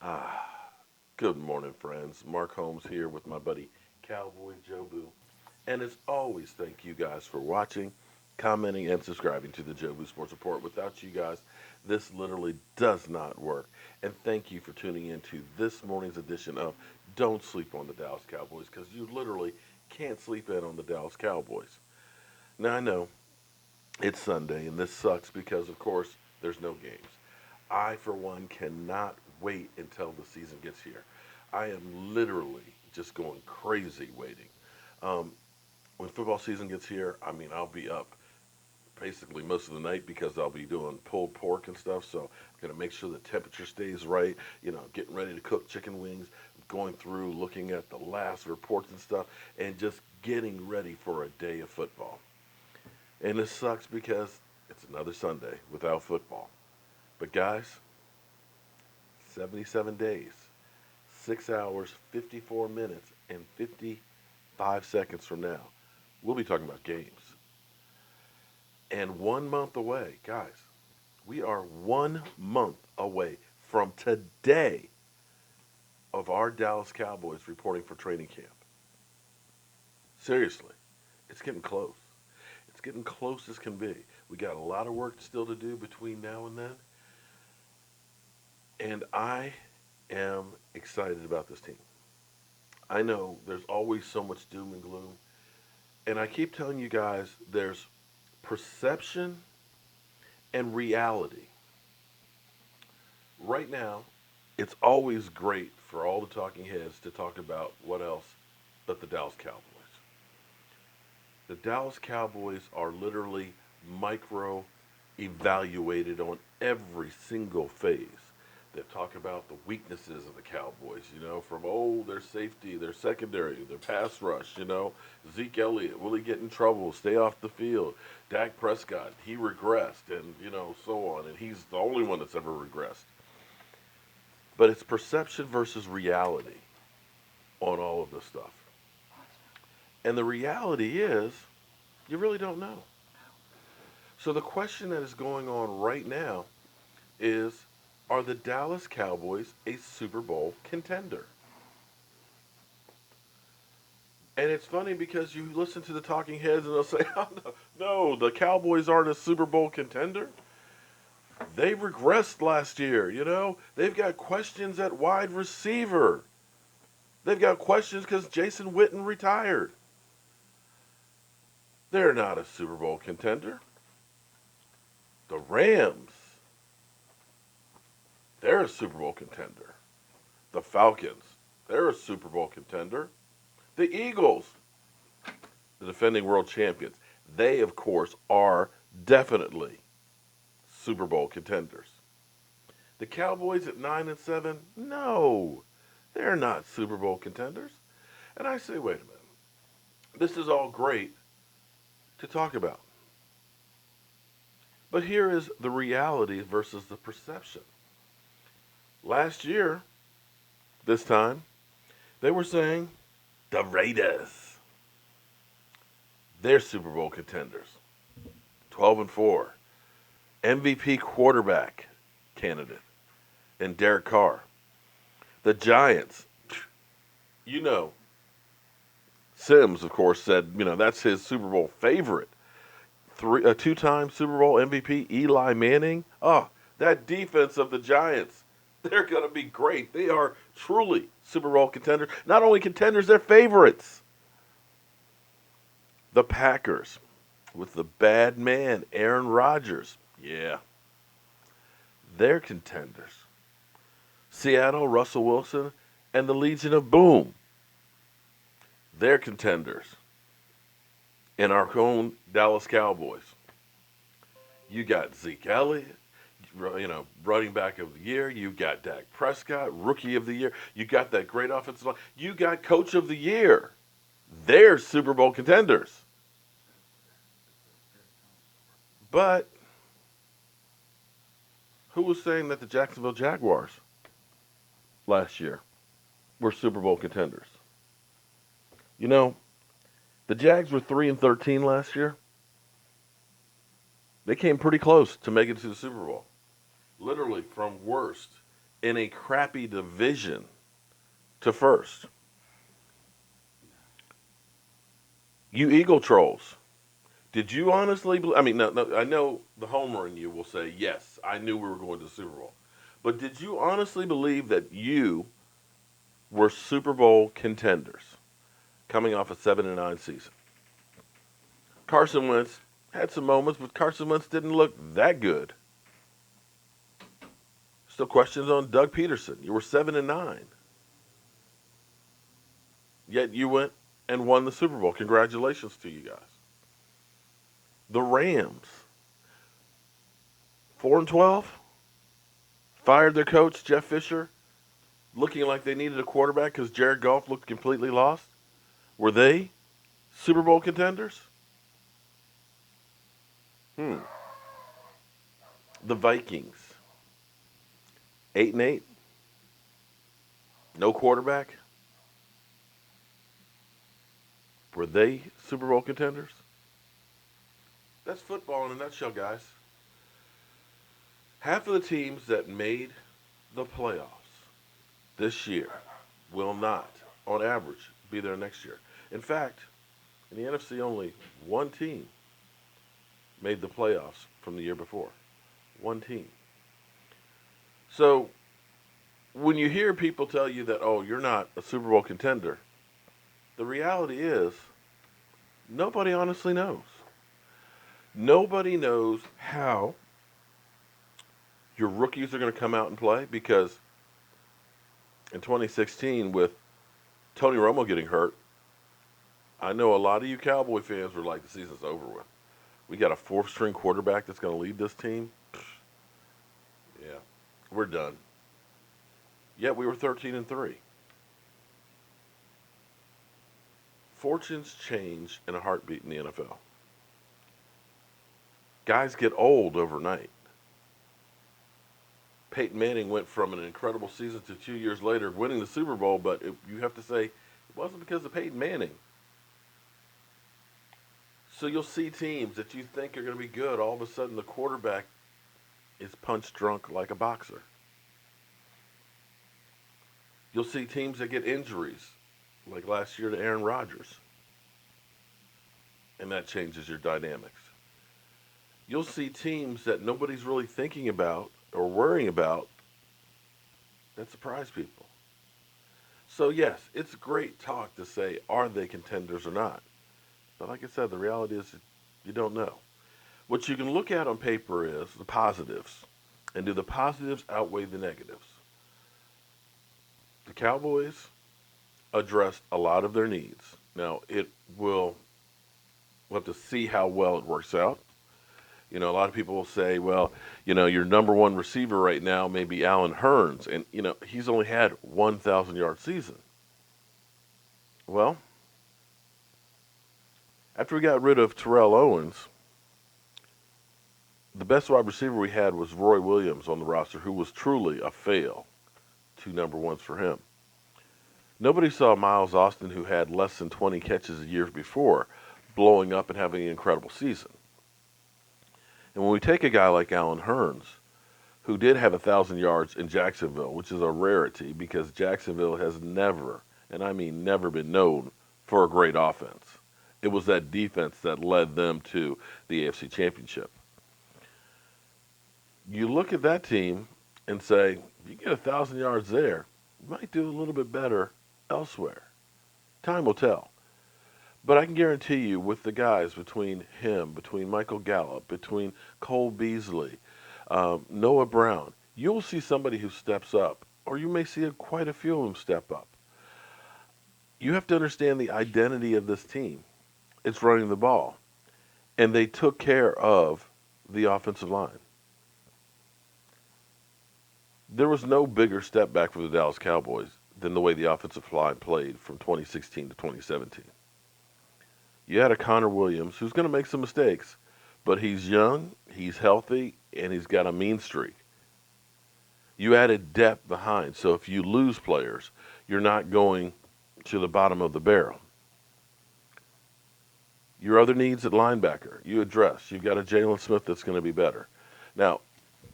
Ah, good morning, friends. Mark Holmes here with my buddy Cowboy Jobu. And as always, thank you guys for watching, commenting, and subscribing to the Jobu Sports Report. Without you guys, this literally does not work. And thank you for tuning in to this morning's edition of Don't Sleep on the Dallas Cowboys because you literally can't sleep in on the Dallas Cowboys. Now, I know it's Sunday, and this sucks because, of course, there's no games. I, for one, cannot wait until the season gets here. I am literally just going crazy waiting. Um, when football season gets here, I mean, I'll be up basically most of the night because I'll be doing pulled pork and stuff. So I'm going to make sure the temperature stays right, getting ready to cook chicken wings, going through, looking at the last reports and stuff, and just getting ready for a day of football. And it sucks because it's another Sunday without football. But guys, 77 days, 6 hours, 54 minutes, and 55 seconds from now, we'll be talking about games. And 1 month away, guys, we are 1 month away from today of our Dallas Cowboys reporting for training camp. Seriously, it's getting close. It's getting close as can be. We got a lot of work still to do between now and then. And I am excited about this team. I know there's always so much doom and gloom. And I keep telling you guys there's perception and reality. Right now, it's always great for all the talking heads to talk about what else but the Dallas Cowboys. The Dallas Cowboys are literally micro evaluated on every single phase. They talk about the weaknesses of the Cowboys, from their safety, their secondary, their pass rush, Zeke Elliott, will he get in trouble, stay off the field? Dak Prescott, he regressed, and so on, and he's the only one that's ever regressed. But it's perception versus reality on all of this stuff. And the reality is, you really don't know. So the question that is going on right now is, are the Dallas Cowboys a Super Bowl contender? And it's funny because you listen to the talking heads and they'll say, oh, no, the Cowboys aren't a Super Bowl contender. They regressed last year, They've got questions at wide receiver. They've got questions because Jason Witten retired. They're not a Super Bowl contender. The Rams, they're a Super Bowl contender. The Falcons, they're a Super Bowl contender. The Eagles, the defending world champions, they, of course, are definitely Super Bowl contenders. The Cowboys at 9-7, no, they're not Super Bowl contenders. And I say, wait a minute. This is all great to talk about. But here is the reality versus the perception. Last year, this time, they were saying the Raiders, they're Super Bowl contenders. 12-4. MVP quarterback candidate and Derek Carr. The Giants, Sims, of course, said, that's his Super Bowl favorite. A two-time Super Bowl MVP, Eli Manning. Oh, that defense of the Giants, they're going to be great. They are truly Super Bowl contenders. Not only contenders, they're favorites. The Packers, with the bad man, Aaron Rodgers. Yeah, they're contenders. Seattle, Russell Wilson, and the Legion of Boom. They're contenders. And our own Dallas Cowboys. You got Zeke Elliott, running back of the year. You got Dak Prescott, rookie of the year. You got that great offensive line. You got coach of the year. They're Super Bowl contenders. But who was saying that the Jacksonville Jaguars last year were Super Bowl contenders? The Jags were 3-13 last year. They came pretty close to making it to the Super Bowl. Literally from worst in a crappy division to first. You Eagle trolls. Did you honestly believe? I mean, no, I know the homer in you will say, yes, I knew we were going to the Super Bowl. But did you honestly believe that you were Super Bowl contenders coming off a 7-9 season? Carson Wentz had some moments, but Carson Wentz didn't look that good. Still questions on Doug Peterson. You were 7-9. Yet you went and won the Super Bowl. Congratulations to you guys. The Rams, 4-12, fired their coach Jeff Fisher, looking like they needed a quarterback because Jared Goff looked completely lost. Were they Super Bowl contenders? Hmm. The Vikings, 8-8, no quarterback. Were they Super Bowl contenders? That's football in a nutshell, guys. Half of the teams that made the playoffs this year will not, on average, be there next year. In fact, in the NFC, only one team made the playoffs from the year before. One team. So when you hear people tell you that, oh, you're not a Super Bowl contender, the reality is nobody honestly knows. Nobody knows how your rookies are going to come out and play because in 2016, with Tony Romo getting hurt, I know a lot of you Cowboy fans were like, the season's over with. We got a fourth-string quarterback that's going to lead this team. Yeah, we're done. Yet we were 13-3. Fortunes change in a heartbeat in the NFL. Guys get old overnight. Peyton Manning went from an incredible season to 2 years later winning the Super Bowl, but you have to say it wasn't because of Peyton Manning. So you'll see teams that you think are going to be good, all of a sudden the quarterback is punch drunk like a boxer. You'll see teams that get injuries, like last year to Aaron Rodgers, and that changes your dynamics. You'll see teams that nobody's really thinking about or worrying about that surprise people. So yes, it's great talk to say, are they contenders or not? But like I said, the reality is you don't know. What you can look at on paper is the positives. And do the positives outweigh the negatives? The Cowboys addressed a lot of their needs. Now, we'll have to see how well it works out. You know, a lot of people will say, well, you know, your number one receiver right now may be Allen Hurns. And, you know, he's only had 1,000-yard season. Well, after we got rid of Terrell Owens, the best wide receiver we had was Roy Williams on the roster, who was truly a fail. 2 number ones for him. Nobody saw Miles Austin, who had less than 20 catches a year before, blowing up and having an incredible season. And when we take a guy like Allen Hurns, who did have 1,000 yards in Jacksonville, which is a rarity because Jacksonville has never, and I mean never, been known for a great offense. It was that defense that led them to the AFC Championship. You look at that team and say, if you get 1,000 yards there, you might do a little bit better elsewhere. Time will tell. But I can guarantee you, with the guys between him, between Michael Gallup, between Cole Beasley, Noah Brown, you'll see somebody who steps up, or you may see quite a few of them step up. You have to understand the identity of this team. It's running the ball. And they took care of the offensive line. There was no bigger step back for the Dallas Cowboys than the way the offensive line played from 2016 to 2017. You had a Connor Williams who's going to make some mistakes, but he's young, he's healthy, and he's got a mean streak. You added depth behind, so if you lose players, you're not going to the bottom of the barrel. Your other needs at linebacker, you address. You've got a Jalen Smith that's going to be better. Now,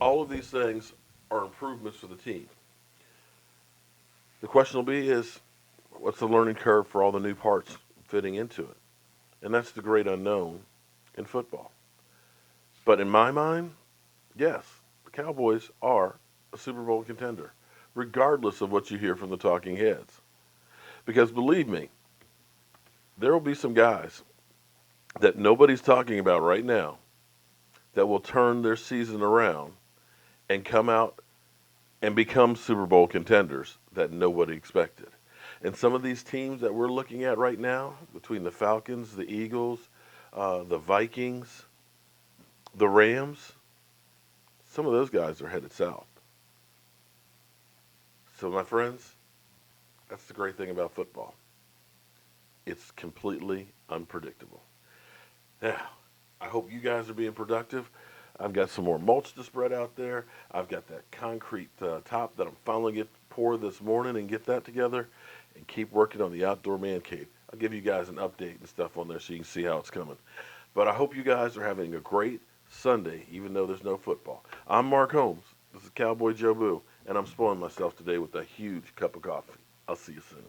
all of these things are improvements for the team. The question will be is, what's the learning curve for all the new parts fitting into it? And that's the great unknown in football. But in my mind, yes, the Cowboys are a Super Bowl contender, regardless of what you hear from the talking heads. Because believe me, there will be some guys that nobody's talking about right now that will turn their season around and come out and become Super Bowl contenders that nobody expected. And some of these teams that we're looking at right now, between the Falcons, the Eagles, the Vikings, the Rams, some of those guys are headed south. So, my friends, that's the great thing about football. It's completely unpredictable. Now, I hope you guys are being productive. I've got some more mulch to spread out there. I've got that concrete top that I'm finally get pour this morning and get that together and keep working on the outdoor man cave. I'll give you guys an update and stuff on there so you can see how it's coming. But I hope you guys are having a great Sunday, even though there's no football. I'm Mark Holmes. This is Cowboy Joe Boo, and I'm spoiling myself today with a huge cup of coffee. I'll see you soon.